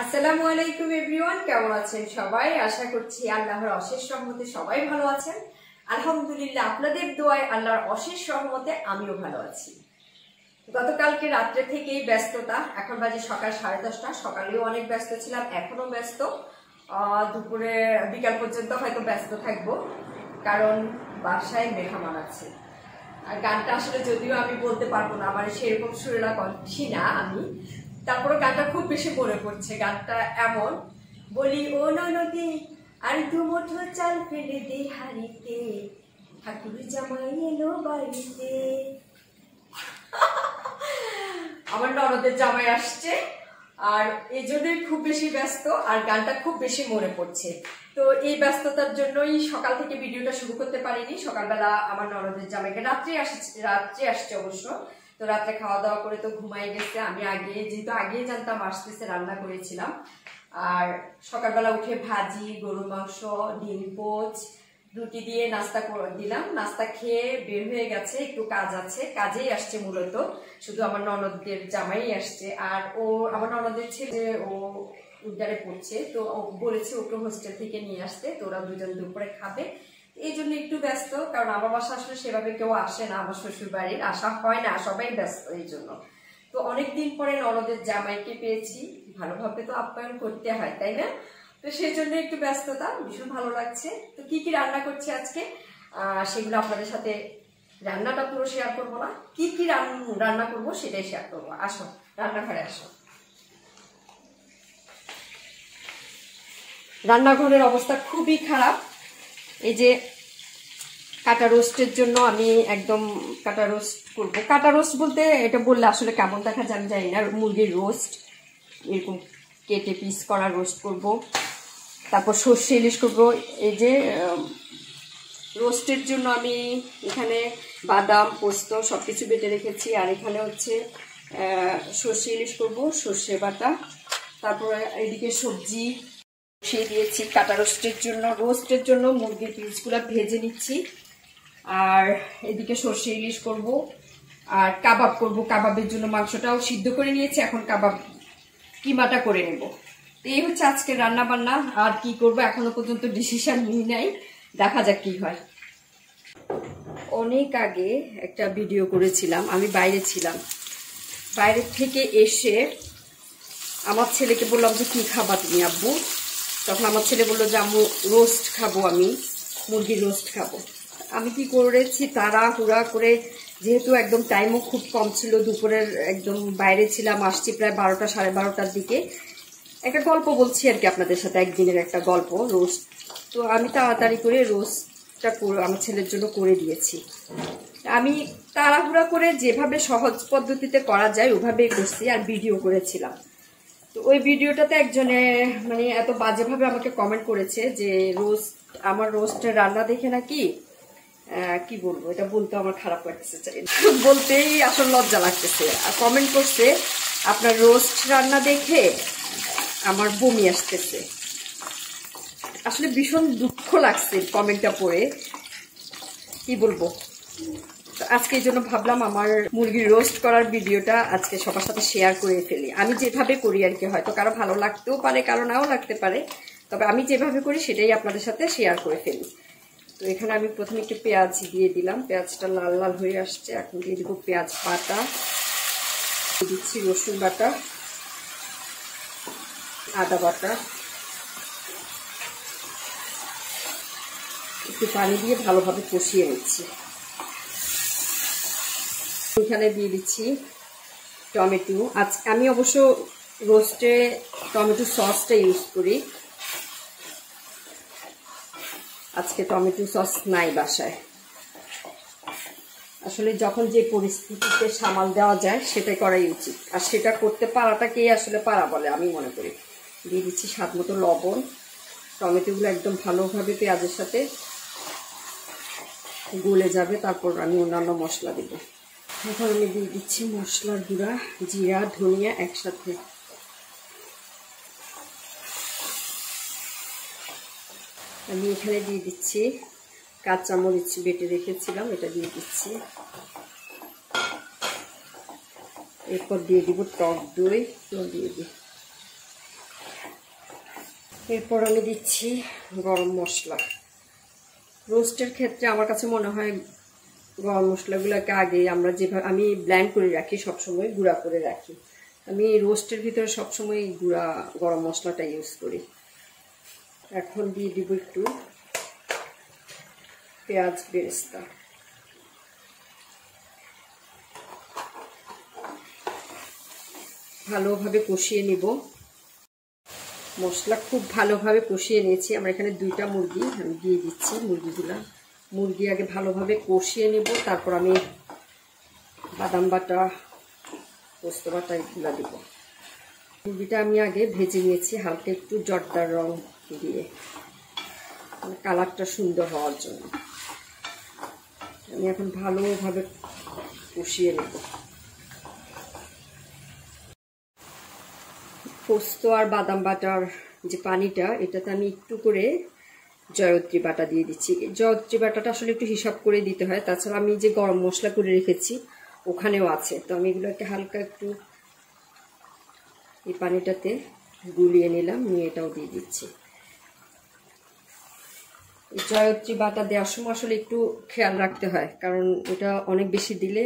আসসালামু আলাইকুম এভরিওয়ান, কেমন আছেন সবাই? আশা করছি আল্লাহর অশেষ রহমতে সবাই ভালো আছেন। আলহামদুলিল্লাহ, আপনাদের দোয়ায় আল্লাহর অশেষ রহমতে আমিও ভালো আছি। গতকালকে রাত্রে থেকেই ব্যস্ততা, এখন বাজে সকাল 10:30। সকালেও অনেক ব্যস্ত ছিলাম, এখনো ব্যস্ত। দুপুরে বিকাল পর্যন্ত হয়তো ব্যস্ত থাকবো, কারণ বাসায় মেহমান আছে। আর গানটা আসলে যদিও আমি বলতে পারবো না, আমার সেরকম সুরেলা কণ্ঠী না আমি, তারপরে গানটা খুব বেশি মনে পড়ছে। গানটা এমন, বলি ও নদী আর দুমুঠো চাল ফেলে দে হাড়িতে, ঠাকুর জামাই এলো বাড়িতে। আমার ননদের জামাই আসছে, আর এই জন্যই খুব বেশি ব্যস্ত, আর গানটা খুব বেশি মনে পড়ছে। তো এই ব্যস্ততার জন্যই সকাল থেকে ভিডিওটা শুরু করতে পারিনি। সকালবেলা আমার ননদের জামাইকে রাত্রে আসছে অবশ্য, তো রাত্রে খাওয়া দাওয়া করে তো ঘুমাই গেছে। আমি যেহেতু আগে জানতাম আসতেছে, রান্না করেছিলাম। আর সকালবেলা উঠে ভাজি, গরুর মাংস, ডিম পোচ, রুটি দিয়ে নাস্তা করে দিলাম। নাস্তা খেয়ে বের হয়ে গেছে, একটু কাজ আছে, কাজেই আসছে মূলত। শুধু আমার ননদের জামাই আসছে। আর আমার ননদের ছেলে ও উদ্যানে পড়ছে, তো বলেছে ওকে হোস্টেল থেকে নিয়ে আসতে, তো ওরা দুজন দুপুরে খাবে। এই জন্য একটু ব্যস্ত, কারণ আমার বাসা আসলে সেভাবে কেউ আসে না, আমার শ্বশুর বাড়ির আসা হয় না, সবাই ব্যস্ত এই জন্য। তো অনেকদিন পরে ননদের জামাইকে পেয়েছি, ভালোভাবে তো আপ্যায়ন করতে হয়, তাই না? তো সেই জন্য একটু ব্যস্ততা, ভীষণ ভালো লাগছে। তো কি কি রান্না করছি আজকে সেগুলো আপনাদের সাথে, রান্নাটা পুরো শেয়ার করবো না, কি কি রান্না করবো সেটাই শেয়ার করবো। আসো রান্নাঘরে আসো। রান্নাঘরের অবস্থা খুবই খারাপ। এই যে কাটা রোস্টের জন্য আমি একদম কাটা রোস্ট করবো। কাটা রোস্ট বলতে এটা বললে আসলে কেমন দেখা যায় আমি জানি না, মুরগির রোস্ট এরকম কেটে পিস করা রোস্ট করব। তারপর সর্ষে ইলিশ করবো। এই যে রোস্টের জন্য আমি এখানে বাদাম, পোস্ত সব কিছু বেটে রেখেছি। আর এখানে হচ্ছে সর্ষে ইলিশ করবো, সর্ষে বাটা। তারপরে এদিকে সবজি বসিয়ে দিয়েছি কাটা রোস্টের জন্য মুরগির পিসগুলো ভেজে নিচ্ছি। আর এদিকে সর্ষে ইলিশ করব, আর কাবাব করব। কাবাবের জন্য মাংসটাও সিদ্ধ করে নিয়েছি, এখন কাবাব কিমাটা করে নেব। তো এই হচ্ছে আজকে রান্না বান্না। আর কি করব এখনো পর্যন্ত ডিসিশন নিই নাই, দেখা যাক কি হয়। অনেক আগে একটা ভিডিও করেছিলাম, আমি বাইরে ছিলাম, বাইরে থেকে এসে আমার ছেলেকে বললাম যে কি খাবা তুমি আব্বু? তখন আমার ছেলে বললো যে আম্মু রোস্ট খাবো, আমি মুরগির রোস্ট খাবো। আমি কি করেছি, তাড়াহুড়া করে, যেহেতু একদম টাইমও খুব কম ছিল, দুপুরের একদম বাইরে ছিলাম, আসছি প্রায় 12টা 12:30 দিকে। একটা গল্প বলছি আর কি আপনাদের সাথে, একদিনের একটা গল্প, রোস্ট। তো আমি তাড়াতাড়ি করে রোস্টটা আমার ছেলের জন্য করে দিয়েছি। আমি তাড়াহুড়া করে যেভাবে সহজ পদ্ধতিতে করা যায় ওভাবেই করছি, আর ভিডিও করেছিলাম। তো ওই ভিডিওটাতে একজনে মানে এত বাজেভাবে আমাকে কমেন্ট করেছে যে আমার রোস্টের রান্না দেখে নাকি কি বলবো, এটা বলতে আমার খারাপ লাগতেছে, বলতেই আসলে লজ্জা লাগতেছে। আর কমেন্ট করছে আপনার রোস্ট রান্না দেখে আমার বমি আসতেছে। আসলে ভীষণ দুঃখ লাগছে কমেন্টটা পড়ে, কি বলবো। আজকে এই জন্য ভাবলাম আমার মুরগির রোস্ট করার ভিডিওটা আজকে সবার সাথে শেয়ার করে ফেলি। আমি যেভাবে করি আর কি, হয়তো কারো ভালো লাগতেও পারে, কারো নাও লাগতে পারে, তবে আমি যেভাবে করি সেটাই আপনাদের সাথে শেয়ার করে ফেলি। তো এখানে আমি প্রথমে একটু পেঁয়াজ দিয়ে দিলাম, পেঁয়াজটা লাল লাল হয়ে আসছে। এখন দিয়ে দিব পেঁয়াজ বাটা, দিচ্ছি রসুন বাটা, আদা বাটা, একটু পানি দিয়ে ভালোভাবে কষিয়ে নিচ্ছি। এখানে দিয়ে দিচ্ছি টমেটো। আমি অবশ্য রোস্টে টমেটো সসটা ইউজ করি, আজকে টমেটো সস নাই বাসায়। আসলে যখন যে পরিস্থিতিতে সামাল দেওয়া যায় সেটাই করাই উচিত, আর সেটা করতে পারাটাকেই আসলে পারা বলে আমি মনে করি। দিয়ে দিচ্ছি স্বাদ মতো লবণ। টমেটোগুলো একদম ভালোভাবে পেঁয়াজের সাথে গলে যাবে, তারপর আমি অন্যান্য মশলা দেবো। এখন আমি দিয়ে দিচ্ছি মশলার গুঁড়া, জিরা, ধনিয়া একসাথে। আমি এখানে দিয়ে দিচ্ছি কাঁচামরিচ বেটে রেখেছিলাম, এটা দিয়ে দিচ্ছি। এরপর দিয়ে দিব টক দই, দিয়ে দিই। এরপর আমি দিচ্ছি গরম মশলা। রোস্টের ক্ষেত্রে আমার কাছে মনে হয় গরম মশলাগুলোকে আগে আমরা যেভাবে আমি ব্লেন্ড করে রাখি, সবসময় গুঁড়া করে রাখি। আমি রোস্টের ভিতরে সবসময় গুঁড়া গরম মশলাটা ইউজ করি। এখন দিয়ে দিব একটু পেঁয়াজ বেরেস্তা। ভালোভাবে কষিয়ে নিব। মশলা খুব ভালোভাবে কষিয়ে নিয়েছি। আমরা এখানে 2টা মুরগি আমি দিয়ে দিচ্ছি। মুরগি আগে ভালোভাবে কষিয়ে নেব, তারপর আমি বাদাম বাটা, পোস্ত বাটা এগুলো দিব। মুরগিটা আমি আগে ভেজে নিয়েছি হালকা একটু জর্দার রং দিয়ে, কালারটা সুন্দর হওয়ার জন্য। আমি এখন ভালোভাবে কষিয়ে নেব। পোস্ত আর বাদাম বাটার যে পানিটা, এটাতে আমি একটু করে জয়ত্রী বাটা দিয়ে দিচ্ছি। জয়ত্রী বাটাটা আসলে একটু হিসাব করে দিতে হয়, তাছাড়া আমি যে গরম মশলা করে রেখেছি ওখানেও আছে। তো আমি এগুলোকে হালকা একটু এই পানিটাতে গুলিয়ে নিলাম, নিয়ে এটাও দিয়ে দিচ্ছি। জয়ত্রী বাটা দেওয়ার সময় আসলে একটু খেয়াল রাখতে হয়, কারণ এটা অনেক বেশি দিলে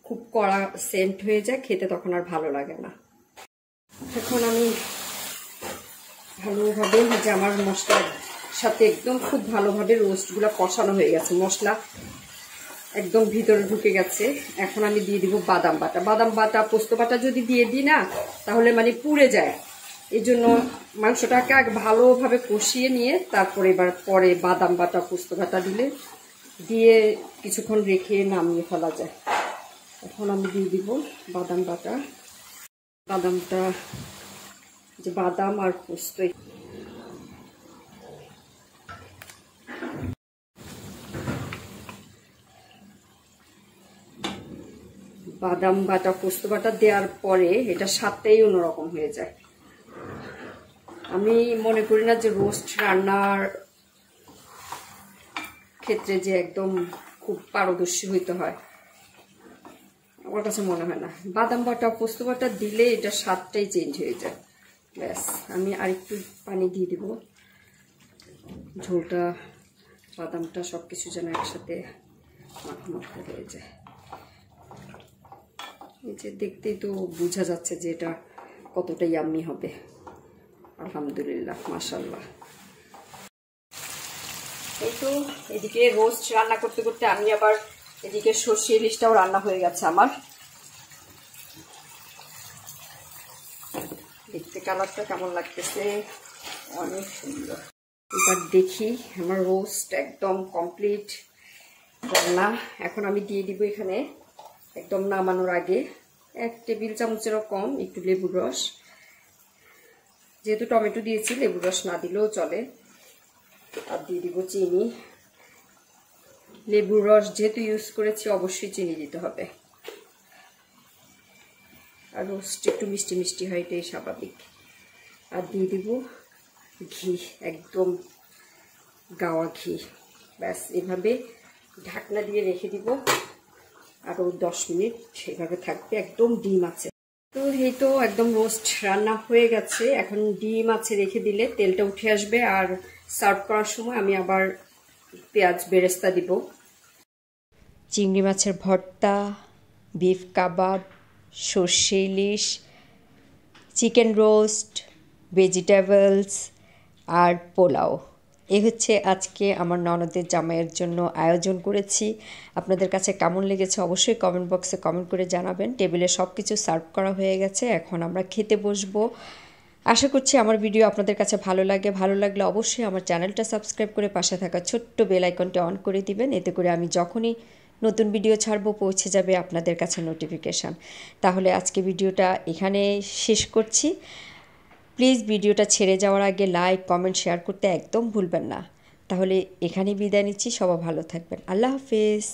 খুব কড়া সেন্ট হয়ে যায়, খেতে তখন আর ভালো লাগে না। এখন আমি ভালোভাবে যে আমার মশলার সাথে একদম খুব ভালোভাবে রোস্টগুলো কষানো হয়ে গেছে, মশলা একদম ভিতরে ঢুকে গেছে। এখন আমি দিয়ে দিব বাদাম বাটা। বাদাম বাটা পোস্ত বাটা যদি দিয়ে দিই না, তাহলে মানে পুড়ে যায়। এই জন্য মাংসটাকে আগে ভালোভাবে কষিয়ে নিয়ে তারপরে পরে বাদাম বাটা পোস্ত বাটা দিয়ে কিছুক্ষণ রেখে নামিয়ে ফেলা যায়। এখন আমি দিয়ে দিব বাদাম বাটা। বাদামটা যে বাদাম আর পোস্ত, বাদাম বাটা পোস্ত বাটা দেওয়ার পরে এটা স্বাদটাই অন্যরকম হয়ে যায়। আমি মনে করি না যে রোস্ট রান্নার ক্ষেত্রে যে একদম খুব পারদর্শী হইতে হয়, আমার কাছে মনে হয় না। বাদাম বাটা পোস্ত বাটা দিলে এটা স্বাদটাই চেঞ্জ হয়ে যায়। ব্যাস, আমি আরেকটু পানি দিয়ে দিব, ঝোলটা বাদামটা সবকিছু যেন একসাথে মাখা হয়ে যায়। এই যে দেখতেই তো বোঝা যাচ্ছে যে এটা কতটা ইয়াম্মি হবে। আলহামদুলিল্লাহ, মাশাআল্লাহ। এই তো এদিকে রোস্ট রান্না করতে করতে আমি আবার এদিকে সর্ষে ইলিশটাও রান্না হয়ে গেছে আমার। দেখতে কালারটা কেমন লাগতেছে, অনেক সুন্দর। এবার দেখি আমার রোস্ট একদম কমপ্লিট রান্না। এখন আমি দিয়ে দিব এখানে একদম নামানোর আগে 1 টেবিল চামচেরও কম একটু লেবুর রস। যেহেতু টমেটো দিয়েছি, লেবুর রস না দিলেও চলে। আর দিয়ে দিব চিনি। লেবুর রস যেহেতু ইউজ করেছি, অবশ্যই চিনি দিতে হবে। আর রোস্ট একটু মিষ্টি মিষ্টি হয়, এটাই স্বাভাবিক। আর দিয়ে দিব ঘি, একদম গাওয়া ঘি। ব্যাস, এভাবে ঢাকনা দিয়ে রেখে দিব আরও 10 মিনিট এভাবে থাকবে। একদম ডিম আছে তো, এই তো একদম রোস্ট রান্না হয়ে গেছে। এখন ডিম আছে রেখে দিলে তেলটা উঠে আসবে, আর সার্ভ করার সময় আমি আবার পেঁয়াজ বেরেস্তা দিব। চিংড়ি মাছের ভর্তা, বিফ কাবাব, সর্ষে ইলিশ, চিকেন রোস্ট, ভেজিটেবলস আর পোলাও, এই হচ্ছে আজকে আমার ননদের জামাইয়ের জন্য আয়োজন করেছি। আপনাদের কাছে কেমন লেগেছে অবশ্যই কমেন্ট বক্সে কমেন্ট করে জানাবেন। টেবিলে সব কিছু সার্ভ করা হয়ে গেছে, এখন আমরা খেতে বসবো। আশা করছি আমার ভিডিও আপনাদের কাছে ভালো লাগলে অবশ্যই আমার চ্যানেলটা সাবস্ক্রাইব করে পাশে থাকা ছোট্ট বেল আইকনটা অন করে দিবেন। এতে করে আমি যখনই নতুন ভিডিও ছাড়বো পৌঁছে যাবে আপনাদের কাছে নোটিফিকেশান। তাহলে আজকে ভিডিওটা এখানে শেষ করছি। প্লিজ ভিডিওটা ছেড়ে যাওয়ার আগে লাইক, কমেন্ট, শেয়ার করতে একদম ভুলবেন না। তাহলে এখানেই বিদায় নিচ্ছি। সবাই ভালো থাকবেন। আল্লাহ হাফেজ।